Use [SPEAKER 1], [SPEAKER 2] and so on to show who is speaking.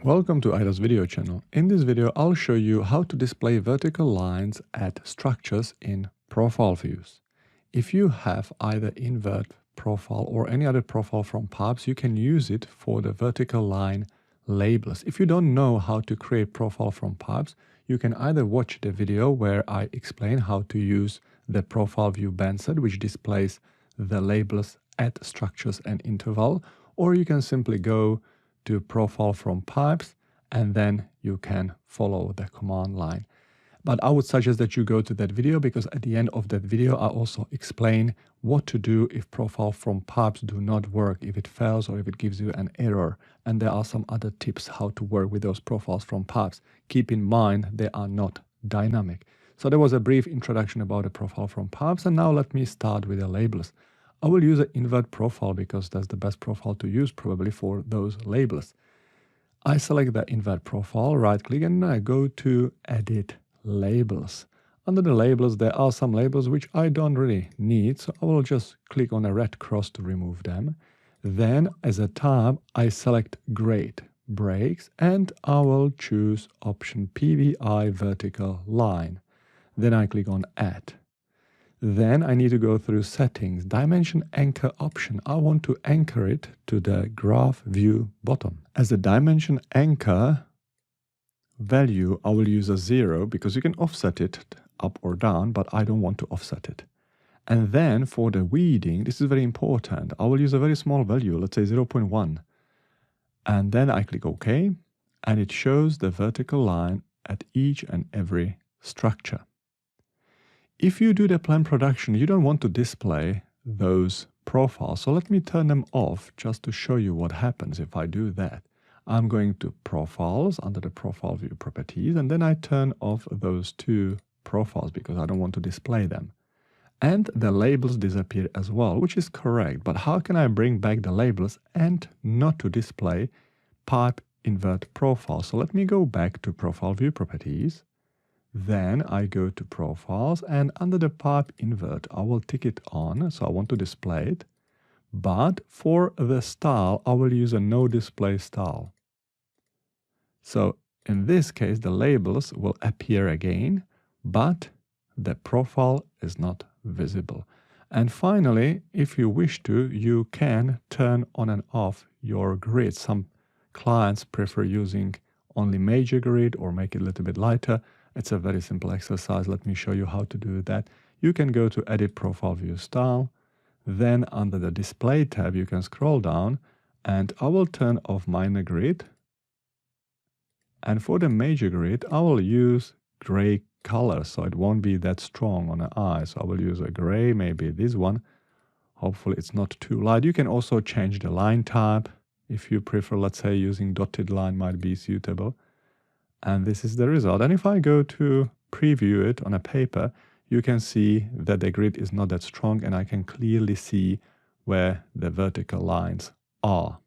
[SPEAKER 1] Welcome to Ida's video channel. In this video, I'll show you how to display vertical lines at structures in profile views. If you have either invert profile or any other profile from pipes, you can use it for the vertical line labels. If you don't know how to create profile from pipes, you can either watch the video where I explain how to use the profile view band set, which displays the labels at structures and interval, or you can simply go to profile from pipes and then you can follow the command line. But I would suggest that you go to that video, because at the end of that video I also explain what to do if profile from pipes do not work, if it fails or if it gives you an error. And there are some other tips how to work with those profiles from pipes. Keep in mind they are not dynamic. So there was a brief introduction about the profile from pipes, and now let me start with the labels. I will use an invert profile because that's the best profile to use probably for those labels. I select the invert profile, right click, and I go to edit labels. Under the labels there are some labels which I don't really need, so I will just click on a red cross to remove them. Then as a tab I select grade breaks and I will choose option PVI vertical line. Then I click on add. Then I need to go through settings, dimension anchor option. I want to anchor it to the graph view bottom. As a dimension anchor value, I will use a 0 because you can offset it up or down, but I don't want to offset it. And then for the weeding, this is very important. I will use a very small value, let's say 0.1. And then I click OK, and it shows the vertical line at each and every structure. If you do the plan production, you don't want to display those profiles. So let me turn them off just to show you what happens if I do that. I'm going to profiles under the profile view properties, and then I turn off those two profiles because I don't want to display them. And the labels disappear as well, which is correct. But how can I bring back the labels and not to display pipe invert profile? So let me go back to profile view properties. Then I go to profiles, and under the pipe invert I will tick it on, so I want to display it. But for the style I will use a no display style. So in this case the labels will appear again, but the profile is not visible. And finally, if you wish to, you can turn on and off your grid. Some clients prefer using only major grid or make it a little bit lighter. It's a very simple exercise. Let me show you how to do that. You can go to Edit Profile View Style. Then under the Display tab, you can scroll down, and I will turn off minor grid. And for the major grid, I will use gray color, so it won't be that strong on the eye. So I will use a gray, maybe this one. Hopefully it's not too light. You can also change the line type. If you prefer, let's say, using dotted line might be suitable. And this is the result. And if I go to preview it on a paper, you can see that the grid is not that strong, and I can clearly see where the vertical lines are.